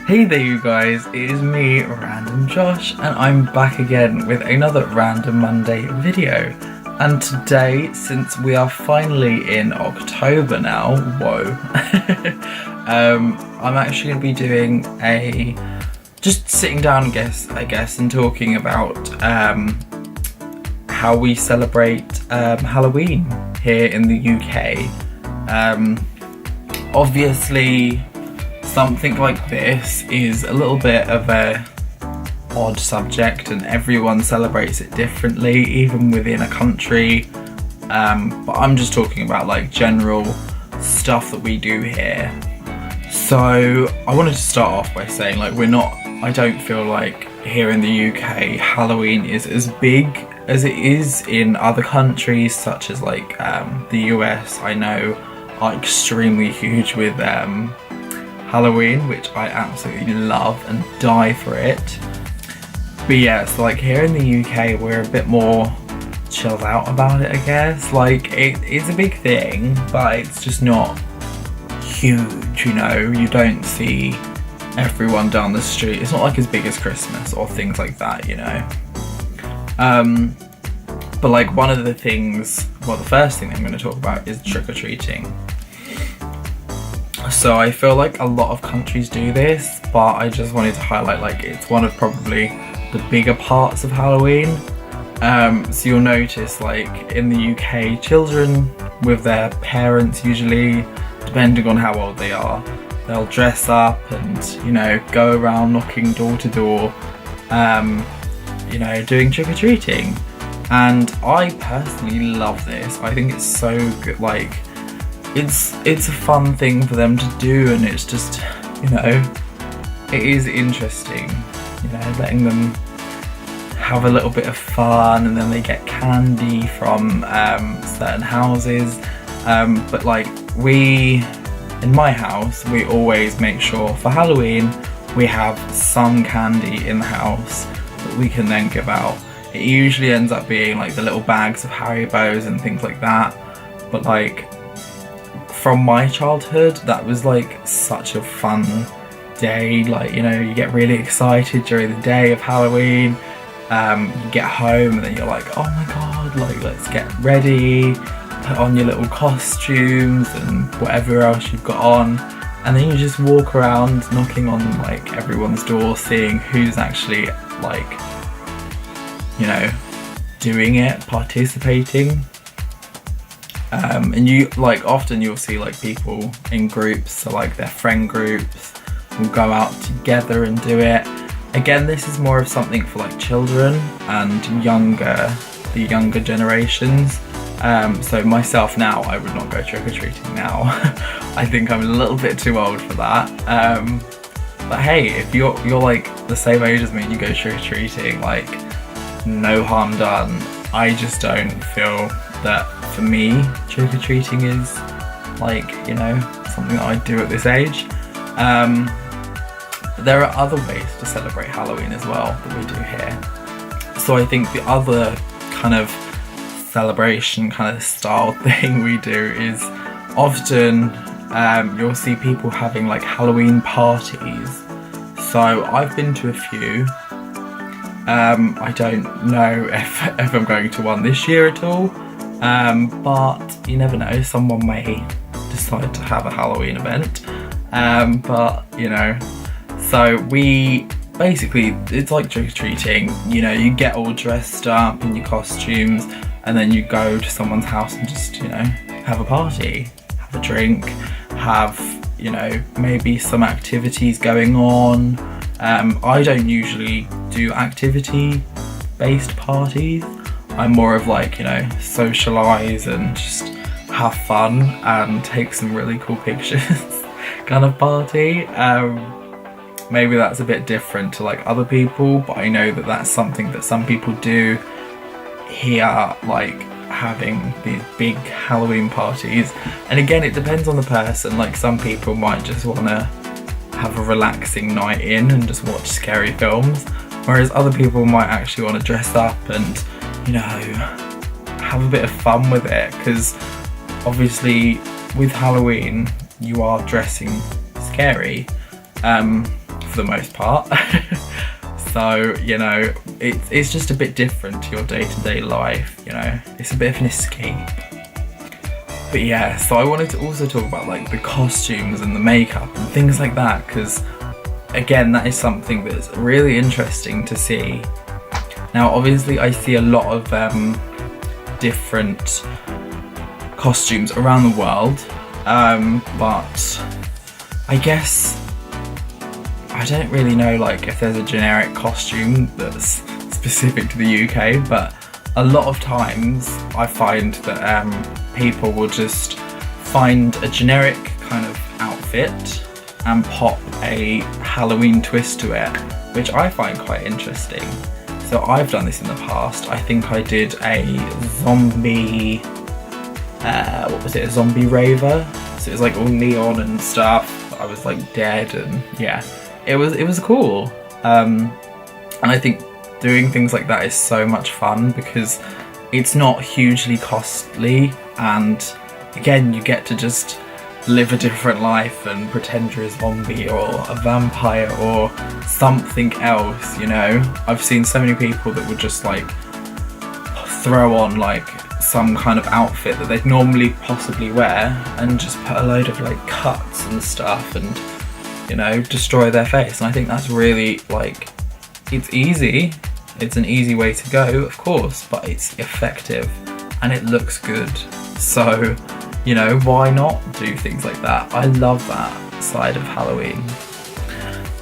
Hey there you guys, it is me, RandomJosh, and I'm back again with another Random Monday video. And today, since we are finally in October now, whoa, I'm actually going to be doing just sitting down, I guess, and talking about how we celebrate Halloween here in the UK. Obviously, something like this is a little bit of a odd subject and everyone celebrates it differently, even within a country. But I'm just talking about like general stuff that we do here. So I wanted to start off by saying I don't feel like here in the UK Halloween is as big as it is in other countries such as like the US. I know are extremely huge with Halloween, which I absolutely love and die for it. But yeah, so like here in the UK we're a bit more chilled out about it, I guess. Like it is a big thing, but it's just not huge, you know. You don't see everyone down the street. It's not like as big as Christmas or things like that, you know. But like one of the things, well, the first thing I'm going to talk about is trick-or-treating. So I feel like a lot of countries do this, but I just wanted to highlight like it's one of probably the bigger parts of Halloween. So you'll notice like in the UK, children with their parents, usually depending on how old they are, they'll dress up and, you know, go around knocking door to door, you know, doing trick-or-treating. And I personally love this. I think it's so good. Like it's a fun thing for them to do, and it's just, you know, it is interesting, you know, letting them have a little bit of fun, and then they get candy from certain houses. But like in my house, we always make sure for Halloween we have some candy in the house that we can then give out. It usually ends up being like the little bags of Haribos and things like that. But like from my childhood, that was like such a fun day. Like, you know, you get really excited during the day of Halloween. You get home and then you're like, oh my god, like let's get ready, put on your little costumes and whatever else you've got on, and then you just walk around knocking on like everyone's door, seeing who's actually like, you know, doing it, participating. And you like often you'll see like people in groups, so like their friend groups will go out together and do it. Again, this is more of something for like children and the younger generations. So myself now, I would not go trick-or-treating now. I think I'm a little bit too old for that. But hey, if you're like the same age as me and you go trick-or-treating, like no harm done. I just don't feel that for me trick-or-treating is like, you know, something that I do at this age. There are other ways to celebrate Halloween as well that we do here. So I think the other kind of celebration kind of style thing we do is often you'll see people having like Halloween parties. So I've been to a few. I don't know if I'm going to one this year at all, but you never know, someone may decide to have a Halloween event. But you know, so we basically, it's like trick-or-treating, you know, you get all dressed up in your costumes and then you go to someone's house and just, you know, have a party, have a drink, have, you know, maybe some activities going on. I don't usually do activity-based parties. I'm more of like, you know, socialise and just have fun and take some really cool pictures kind of party. Maybe that's a bit different to like other people, but I know that that's something that some people do here, like having these big Halloween parties. And again, it depends on the person. Like some people might just want to have a relaxing night in and just watch scary films, whereas other people might actually want to dress up and, you know, have a bit of fun with it, because obviously with Halloween you are dressing scary. for the most part. So, you know, it's just a bit different to your day-to-day life, you know, it's a bit of an escape. But yeah, so I wanted to also talk about like the costumes and the makeup and things like that, because again, that is something that's really interesting to see. Now, obviously I see a lot of different costumes around the world, but I guess I don't really know like if there's a generic costume that's specific to the UK, but a lot of times I find that people will just find a generic kind of outfit and pop a Halloween twist to it, which I find quite interesting. So I've done this in the past. I think I did a zombie, what was it, a zombie raver? So it was like all neon and stuff. I was like dead, and yeah, it was cool. And I think doing things like that is so much fun because it's not hugely costly, and again, you get to just live a different life and pretend you're a zombie or a vampire or something else, you know. I've seen so many people that would just like throw on like some kind of outfit that they'd normally possibly wear and just put a load of like cuts and stuff and, you know, destroy their face. And I think that's really like, it's easy. It's an easy way to go, of course, but it's effective and it looks good. So, you know, why not do things like that? I love that side of Halloween.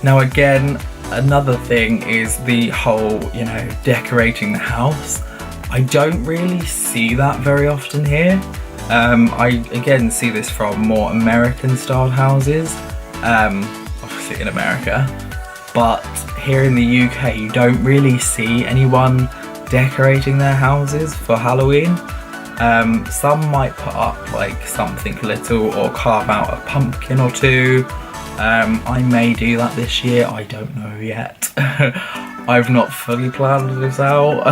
Now again, another thing is the whole, you know, decorating the house. I don't really see that very often here. I again see this from more American style houses, obviously in America, but here in the UK you don't really see anyone decorating their houses for Halloween. Some might put up like something little or carve out a pumpkin or two. I may do that this year, I don't know yet. I've not fully planned this out.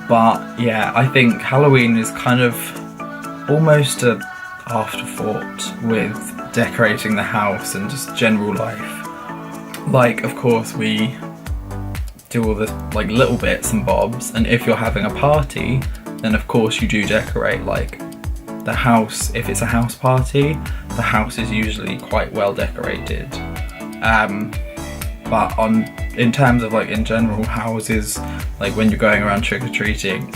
But yeah, I think Halloween is kind of almost an afterthought with decorating the house and just general life. Like, of course, we do all the like little bits and bobs, and if you're having a party, then of course you do decorate like the house. If it's a house party, the house is usually quite well decorated. But in terms of like in general houses, like when you're going around trick-or-treating,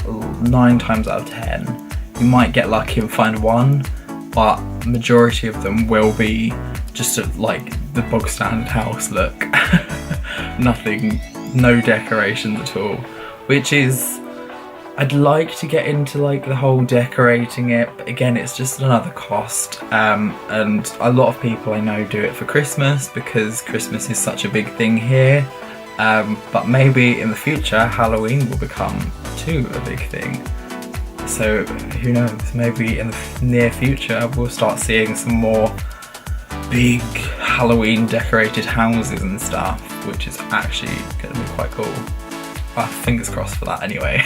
9 times out of 10 you might get lucky and find one, but majority of them will be just like the bog standard house look. Nothing, no decorations at all, which is, I'd like to get into like the whole decorating it, but again, it's just another cost. And a lot of people I know do it for Christmas because Christmas is such a big thing here. But maybe in the future, Halloween will become too a big thing. So who knows, maybe in the near future, we'll start seeing some more big Halloween decorated houses and stuff, which is actually going to be quite cool. Fingers crossed for that anyway.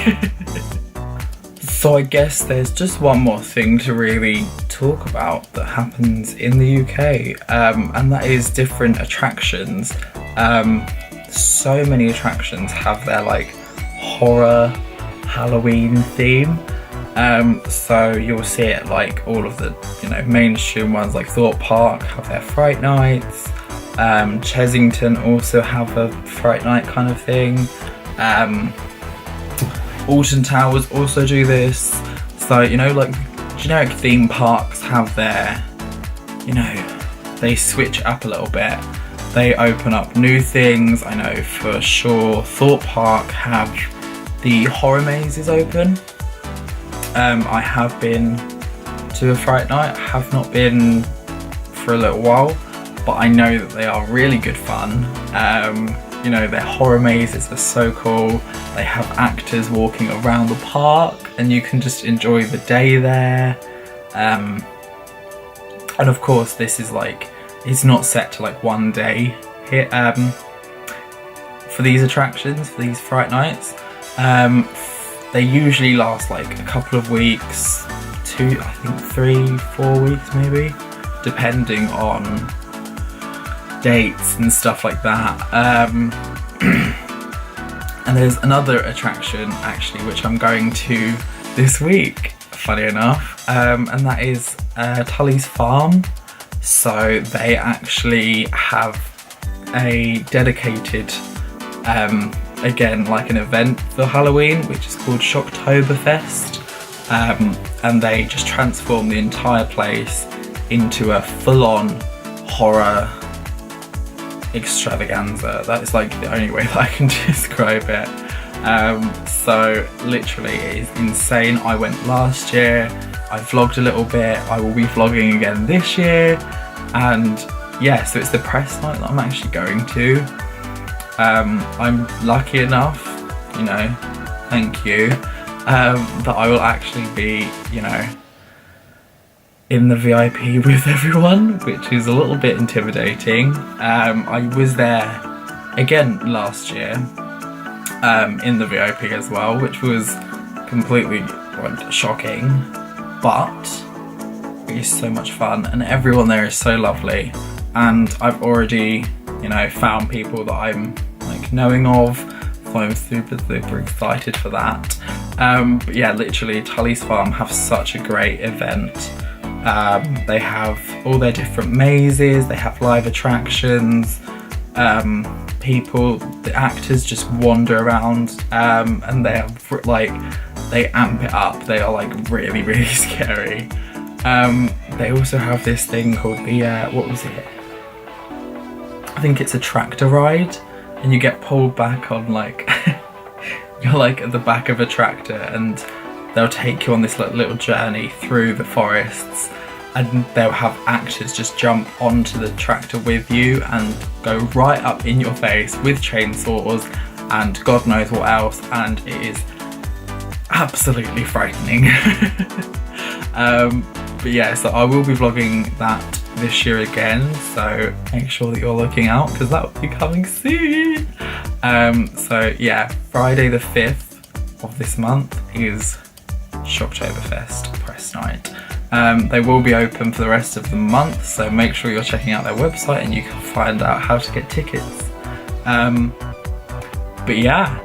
So I guess there's just one more thing to really talk about that happens in the UK, and that is different attractions. So many attractions have their like horror Halloween theme. So you'll see it like all of the, you know, mainstream ones like Thorpe Park have their Fright Nights. Chesington also have a Fright Night kind of thing. Alton Towers also do this. So, you know, like generic theme parks have their, you know, they switch up a little bit. They open up new things. I know for sure Thorpe Park have the horror mazes open. I have been to a Fright Night, have not been for a little while, but I know that they are really good fun. You know, their horror mazes are so cool. They have actors walking around the park and you can just enjoy the day there. And of course this is like, it's not set to like one day here for these attractions, for these Fright Nights. They usually last like a couple of weeks, I think 3-4 weeks maybe, depending on dates and stuff like that. And there's another attraction actually which I'm going to this week, funny enough, and that is Tully's Farm. So they actually have a dedicated, again, like an event for Halloween, which is called Shocktoberfest, and they just transform the entire place into a full-on horror extravaganza. That is like the only way that I can describe it. So literally it is insane. I went last year, I vlogged a little bit, I will be vlogging again this year, and yeah, so it's the press night that I'm actually going to. I'm lucky enough, you know, thank you, that I will actually be, you know, in the VIP with everyone, which is a little bit intimidating. I was there again last year in the VIP as well, which was completely shocking, but it is so much fun and everyone there is so lovely, and I've already, you know, found people that I'm like knowing of, so I'm super excited for that. But yeah, literally Tully's Farm have such a great event. They have all their different mazes, they have live attractions, the actors just wander around, and they are like, they amp it up, they are like really scary. They also have this thing called the, what was it? I think it's a tractor ride, and you get pulled back on like, you're like at the back of a tractor, and they'll take you on this little journey through the forests, and they'll have actors just jump onto the tractor with you and go right up in your face with chainsaws and God knows what else, and it is absolutely frightening. But yeah, so I will be vlogging that this year again, so make sure that you're looking out because that will be coming soon. So yeah, Friday the 5th of this month is Shocktoberfest press night. They will be open for the rest of the month, so make sure you're checking out their website and you can find out how to get tickets. But yeah,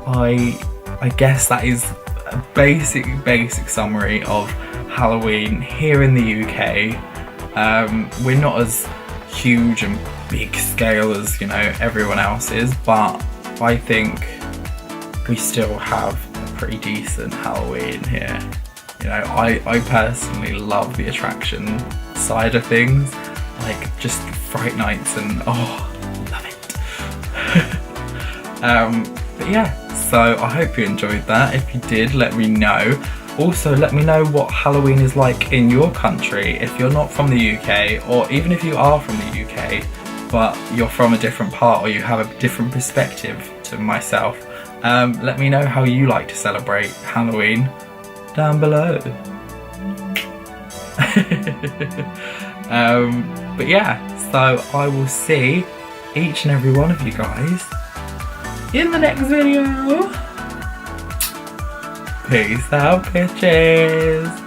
I guess that is a basic summary of Halloween here in the UK. We're not as huge and big scale as, you know, everyone else is, but I think we still have a pretty decent Halloween here. You know, I personally love the attraction side of things, like just Fright Nights and love it. But yeah, so I hope you enjoyed that. If you did, let me know. Also, let me know what Halloween is like in your country if you're not from the UK, or even if you are from the UK but you're from a different part or you have a different perspective to myself. Let me know how you like to celebrate Halloween down below. But yeah, so I will see each and every one of you guys in the next video. Peace out, bitches.